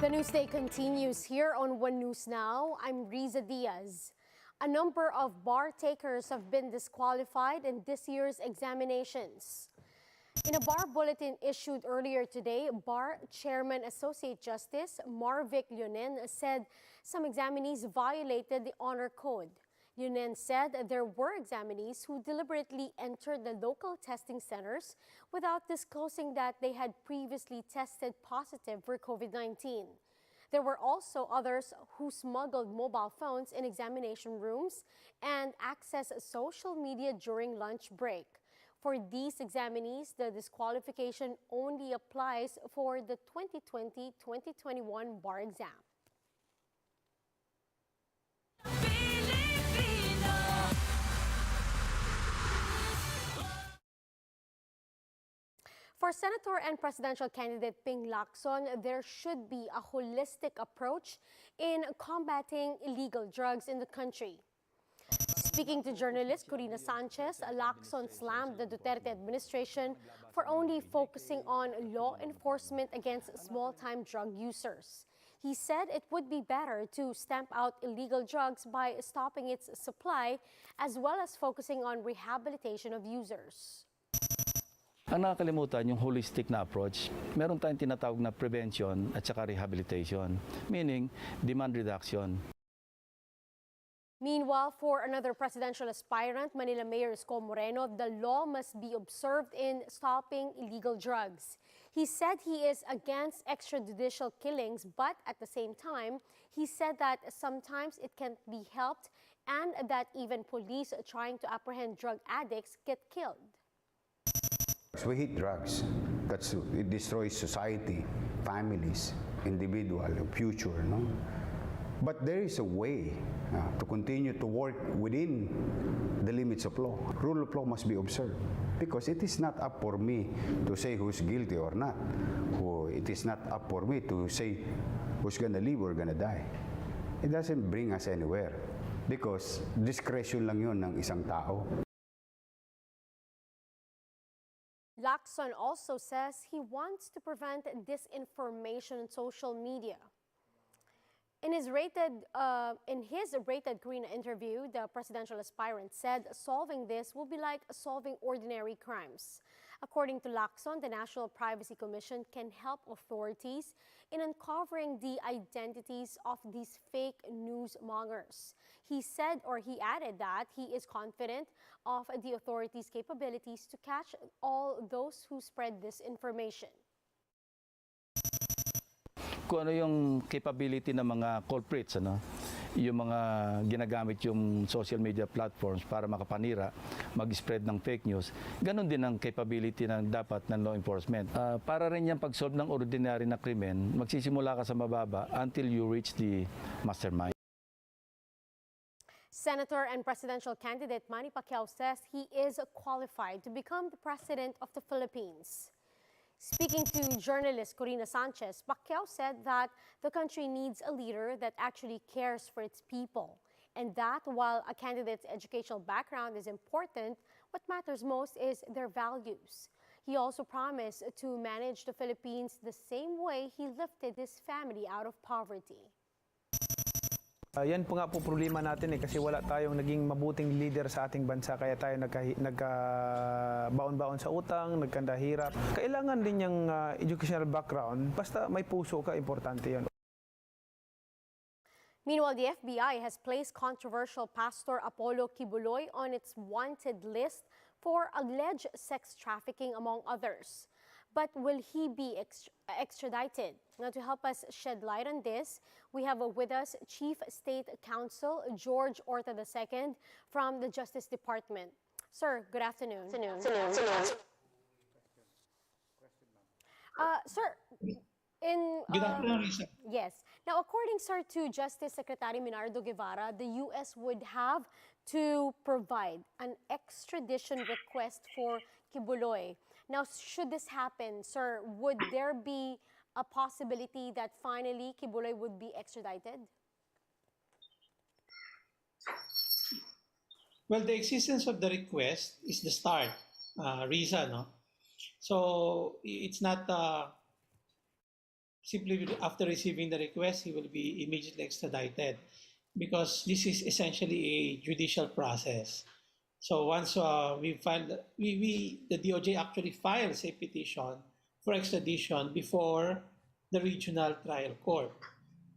The Newsday continues here on One News Now. I'm Riza Diaz. A number of bar takers have been disqualified in this year's examinations. In a bar bulletin issued earlier today, Bar Chairman Associate Justice Marvic Leonen said some examinees violated the honor code. Leonen said there were examinees who deliberately entered the local testing centers without disclosing that they had previously tested positive for COVID-19. There were also others who smuggled mobile phones in examination rooms and accessed social media during lunch break. For these examinees, the disqualification only applies for the 2020-2021 bar exam. For Senator and presidential candidate Ping Lacson, there should be a holistic approach in combating illegal drugs in the country. Speaking to journalist Corina Sanchez, Lacson slammed the Duterte administration for only focusing on law enforcement against small-time drug users. He said it would be better to stamp out illegal drugs by stopping its supply, as well as focusing on rehabilitation of users. Ang nakakalimutan yung holistic na approach. Meron tayong tinatawag na prevention at saka rehabilitation, meaning demand reduction. Meanwhile, for another presidential aspirant, Manila Mayor Isko Moreno, the law must be observed in stopping illegal drugs. He said he is against extrajudicial killings, but at the same time, he said that sometimes it can't be helped and that even police trying to apprehend drug addicts get killed. We hate drugs. It destroys society, families, individual, future. No? But there is a way to continue to work within the limits of law. Rule of law must be observed because it is not up for me to say who's guilty or not. It is not up for me to say who's gonna live or gonna die. It doesn't bring us anywhere because discretion lang yun ng isang tao. Lacson also says he wants to prevent disinformation on social media. In his rated Corina interview, the presidential aspirant said solving this will be like solving ordinary crimes. According to Lacson, the National Privacy Commission can help authorities in uncovering the identities of these fake news mongers. He added that he is confident of the authorities' capabilities to catch all those who spread this information. Kung ano yung capability ng mga culprits, yung mga ginagamit yung social media platforms para makapanira, mag-spread ng fake news, ganun din ang capability ng dapat ng law enforcement. Para rin yung pag-solve ng ordinary na krimen, magsisimula ka sa mababa until you reach the mastermind. Senator and presidential candidate Manny Pacquiao says he is qualified to become the president of the Philippines. Speaking to journalist Corina Sanchez, Pacquiao said that the country needs a leader that actually cares for its people, and that while a candidate's educational background is important, what matters most is their values. He also promised to manage the Philippines the same way he lifted his family out of poverty. Yan po nga po problema natin kasi wala tayong naging mabuting leader sa ating bansa kaya tayo nagbaon-baon sa utang, nagkandahirap. Kailangan din yung educational background, basta may puso ka, importante yan. Meanwhile, the FBI has placed controversial Pastor Apollo Kibuloy on its wanted list for alleged sex trafficking, among others. But will he be extradited? Now, to help us shed light on this, we have with us Chief State Counsel George Orta II from the Justice Department. Sir, good afternoon. Sir, good afternoon, Lisa. Yes. Now, according, sir, to Justice Secretary Minardo Guevara, the U.S. would have to provide an extradition request for Kibuloy. Now, should this happen, sir, would there be a possibility that finally Kibuloy would be extradited? Well, the existence of the request is the start, Riza, no? So it's not simply after receiving the request, he will be immediately extradited because this is essentially a judicial process. So once we file, the DOJ actually files a petition for extradition before the regional trial court.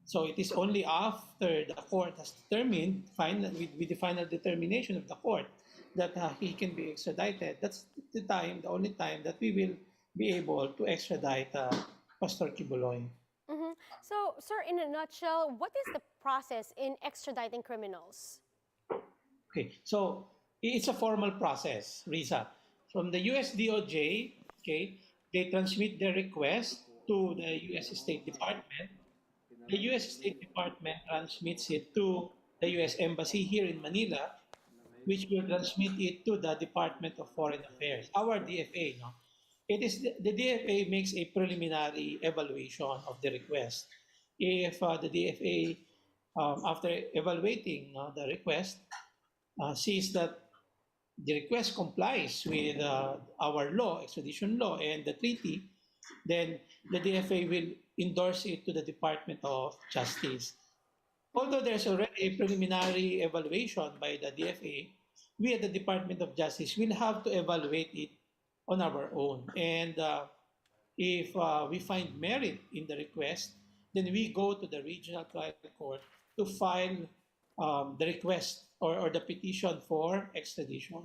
So it is only after the court has determined, with the final determination of the court, that he can be extradited. That's the only time that we will be able to extradite Pastor Kibuloy. So, sir, in a nutshell, what is the process in extraditing criminals? Okay, so it's a formal process, Risa. From the US DOJ, okay, they transmit their request to the US State Department. The US State Department transmits it to the US Embassy here in Manila, which will transmit it to the Department of Foreign Affairs, our DFA. No? It is the DFA makes a preliminary evaluation of the request. If the DFA, after evaluating the request, sees that the request complies with our law, extradition law, and the treaty, then the DFA will endorse it to the Department of Justice. Although there's already a preliminary evaluation by the DFA, we at the Department of Justice will have to evaluate it on our own. And if we find merit in the request, then we go to the regional trial court to file the request or the petition for extradition.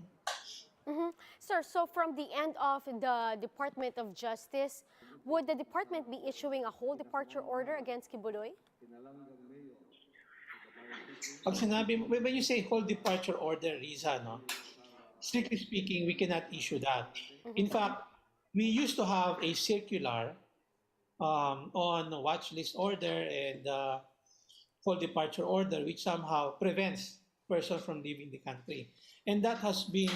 Sir, so from the end of the Department of Justice, would the department be issuing a whole departure order against Kibuloy? Pag sinabi mo, when you say whole departure order, Riza, no? Strictly speaking, we cannot issue that. In fact, we used to have a circular on watch list order and whole departure order, which somehow prevents person from leaving the country. And that has been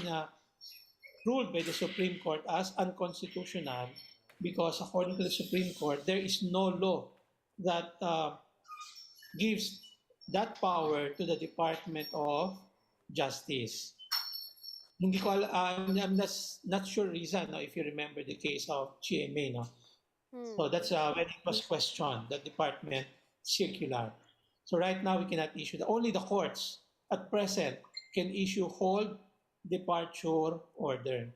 ruled by the Supreme Court as unconstitutional because according to the Supreme Court, there is no law that gives that power to the Department of Justice. Hindi ko I'm not sure, Riza, no, if you remember the case of GMA. No? So that's when it was questioned, the department circular. So right now we cannot issue. Only the courts at present can issue whole departure order.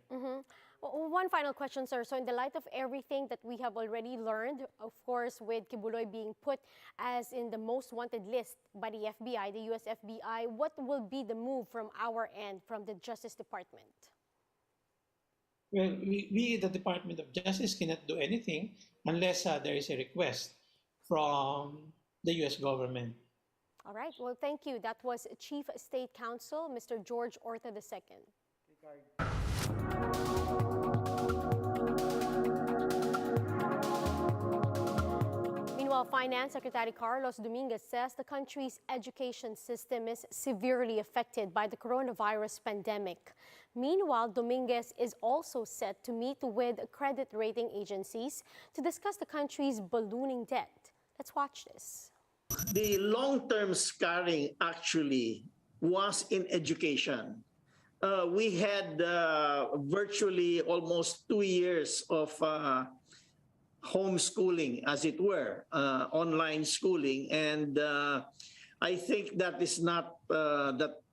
One final question, sir. So in the light of everything that we have already learned, of course, with Kibuloy being put as in the most wanted list by the FBI, the US FBI, what will be the move from our end, from the Justice Department? Well, we the Department of Justice cannot do anything unless there is a request from the US government. All right. Well, thank you. That was Chief State Counsel, Mr. George Orta II. Meanwhile, Finance Secretary Carlos Dominguez says the country's education system is severely affected by the coronavirus pandemic. Meanwhile, Dominguez is also set to meet with credit rating agencies to discuss the country's ballooning debt. Let's watch this. The long-term scarring actually was in education. We had virtually almost 2 years of homeschooling, as it were, online schooling, and I think that is not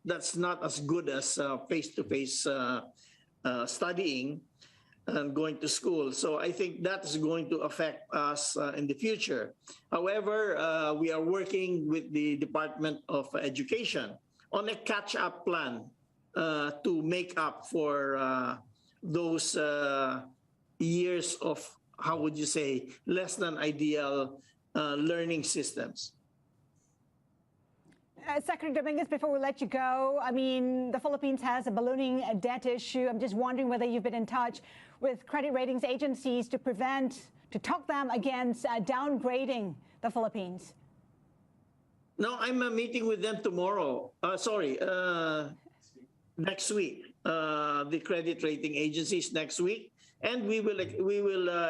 that's not as good as face-to-face studying and going to school. So I think that is going to affect us in the future. However, we are working with the Department of Education on a catch-up plan to make up for those years of, how would you say, less than ideal learning systems. Secretary Dominguez, before we let you go, I mean, the Philippines has a ballooning debt issue. I'm just wondering whether you've been in touch with credit ratings agencies to talk them against downgrading the Philippines. No, I'm meeting with them tomorrow. Next week. The credit rating agencies next week, and we will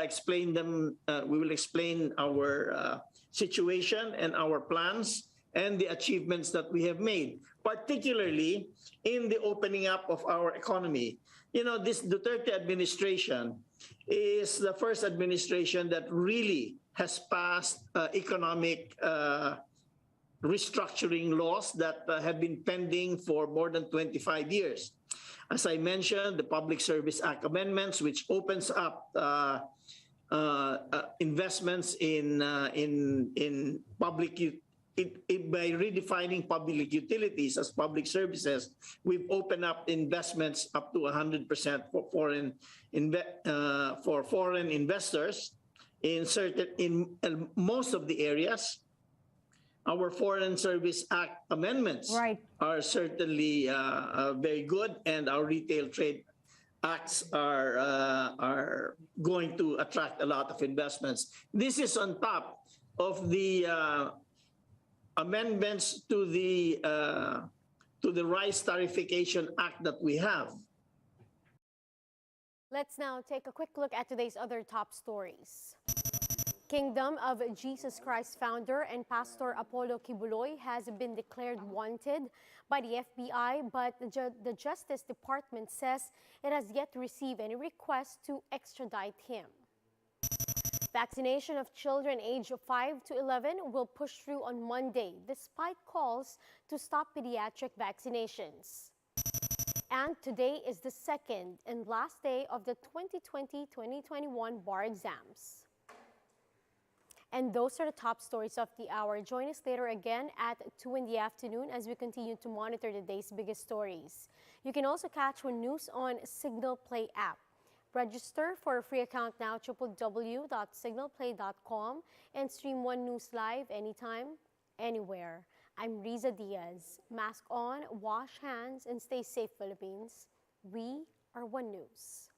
explain them. We will explain our situation and our plans, and the achievements that we have made, particularly in the opening up of our economy. You know, this Duterte administration is the first administration that really has passed economic restructuring laws that have been pending for more than 25 years. As I mentioned, the Public Service Act amendments, which opens up investments in public by redefining public utilities as public services. We've opened up investments up to 100% for foreign investors in most of the areas. Our Foreign Service Act amendments are certainly very good, and our retail trade acts are going to attract a lot of investments. This is on top of the amendments to the Rice Tariffication Act that we have. Let's now take a quick look at today's other top stories. Kingdom of Jesus Christ founder and Pastor Apollo Kibuloy has been declared wanted by the FBI, but the Justice Department says it has yet to receive any request to extradite him. Vaccination of children aged 5 to 11 will push through on Monday, despite calls to stop pediatric vaccinations. And today is the second and last day of the 2020-2021 bar exams. And those are the top stories of the hour. Join us later again at 2 in the afternoon as we continue to monitor the day's biggest stories. You can also catch One News on Signal Play app. Register for a free account now, www.signalplay.com, and stream One News live anytime, anywhere. I'm Riza Diaz. Mask on, wash hands, and stay safe, Philippines. We are One News.